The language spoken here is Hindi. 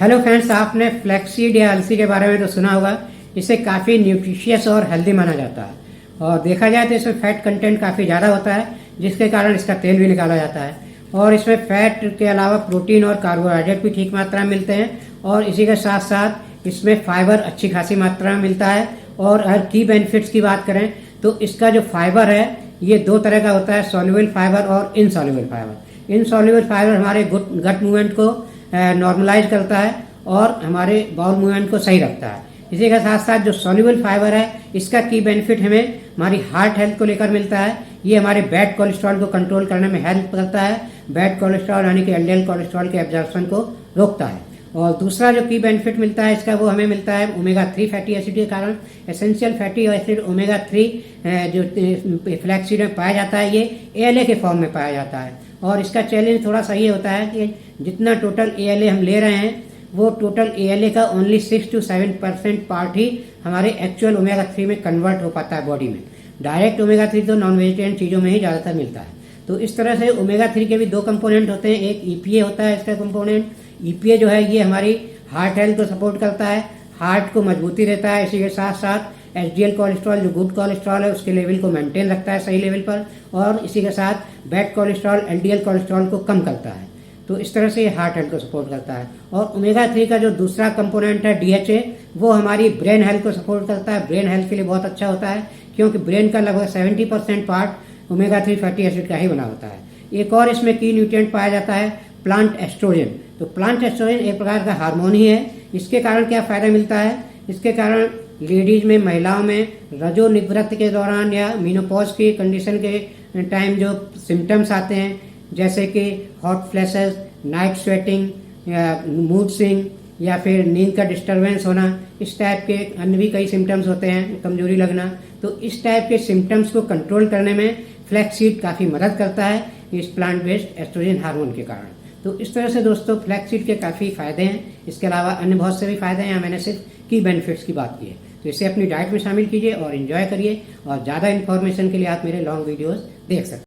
हेलो फ्रेंड्स, आपने फ्लैक्सीड या अलसी के बारे में तो सुना होगा। इसे काफ़ी न्यूट्रिशियस और हेल्दी माना जाता है और देखा जाए तो इसमें फैट कंटेंट काफ़ी ज़्यादा होता है, जिसके कारण इसका तेल भी निकाला जाता है। और इसमें फैट के अलावा प्रोटीन और कार्बोहाइड्रेट भी ठीक मात्रा में मिलते हैं और इसी के साथ साथ इसमें फाइबर अच्छी खासी मात्रा में मिलता है। और अगर की बेनिफिट्स की बात करें तो इसका जो फाइबर है ये दो तरह का होता है, सॉल्युबल फाइबर और इनसॉल्युबल फाइबर। इनसॉल्युबल फाइबर हमारे गट मूवमेंट को नॉर्मलाइज करता है और हमारे बाउल मूवमेंट को सही रखता है। इसी के साथ साथ जो सॉल्युबल फाइबर है इसका की बेनिफिट हमें हमारी हार्ट हेल्थ को लेकर मिलता है। ये हमारे बैड कोलेस्ट्रॉल को कंट्रोल करने में हेल्प करता है। बैड कोलेस्ट्रॉल यानी कि एलडीएल कोलेस्ट्रॉल के एब्जॉर्प्शन को रोकता है। और दूसरा जो की बेनिफिट मिलता है इसका वो हमें मिलता है ओमेगा 3 फैटी एसिड के कारण। एसेंशियल फैटी एसिड ओमेगा 3 जो फ्लैक्सीड में पाया जाता है ये एएलए के फॉर्म में पाया जाता है। और इसका चैलेंज थोड़ा सा ये होता है कि जितना टोटल एएलए हम ले रहे हैं वो टोटल एएलए का ओनली 6 to 7% पार्ट ही हमारे एक्चुअल ओमेगा 3 में कन्वर्ट हो पाता है बॉडी में। डायरेक्ट ओमेगा 3 तो नॉन वेजिटेरियन चीज़ों में ही ज़्यादातर मिलता है। तो इस तरह से ओमेगा 3 के भी दो कंपोनेंट होते हैं। एक ईपीए होता है इसका कंपोनेंट। ईपीए जो है ये हमारी हार्ट हेल्थ को सपोर्ट करता है, हार्ट को मजबूती देता है। इसी के साथ साथ एचडीएल कोलेस्ट्रॉल जो गुड कोलेस्ट्रॉल है उसके लेवल को मेंटेन रखता है सही लेवल पर। और इसी के साथ बैड कोलेस्ट्रॉल एलडीएल कोलेस्ट्रॉल को कम करता है। तो इस तरह से ये हार्ट हेल्थ को सपोर्ट करता है। और ओमेगा 3 का जो दूसरा कंपोनेंट है डीएचए वो हमारी ब्रेन हेल्थ को सपोर्ट करता है। ब्रेन हेल्थ के लिए बहुत अच्छा होता है क्योंकि ब्रेन का लगभग 70% पार्ट ओमेगा 3 फैटी एसिड का ही बना होता है। एक और इसमें की न्यूट्रिएंट पाया जाता है प्लांट एस्ट्रोजन। तो प्लांट एस्ट्रोजन एक प्रकार का हार्मोन ही है। इसके कारण क्या फायदा मिलता है? इसके कारण लेडीज में, महिलाओं में रजो निवृत्ति के दौरान या मीनोपॉज की कंडीशन के टाइम जो सिम्टम्स आते हैं जैसे कि हॉट फ्लैशेस, नाइट स्वेटिंग या मूड स्विंग या फिर नींद का डिस्टरबेंस होना, इस टाइप के अन्य भी कई सिम्टम्स होते हैं, कमजोरी लगना। तो इस टाइप के सिम्टम्स को कंट्रोल करने में फ्लैक्सीड काफ़ी मदद करता है इस प्लांट बेस्ड एस्ट्रोजन हार्मोन के कारण। तो इस तरह से दोस्तों फ्लैक्सीड के काफ़ी फ़ायदे हैं। इसके अलावा अन्य बहुत से भी फ़ायदे हैं, यहाँ मैंने सिर्फ की बेनिफिट्स की बात की है। तो इसे अपनी डाइट में शामिल कीजिए और इन्जॉय करिए। और ज़्यादा इन्फॉर्मेशन के लिए आप मेरे लॉन्ग वीडियोज़ देख सकते हैं।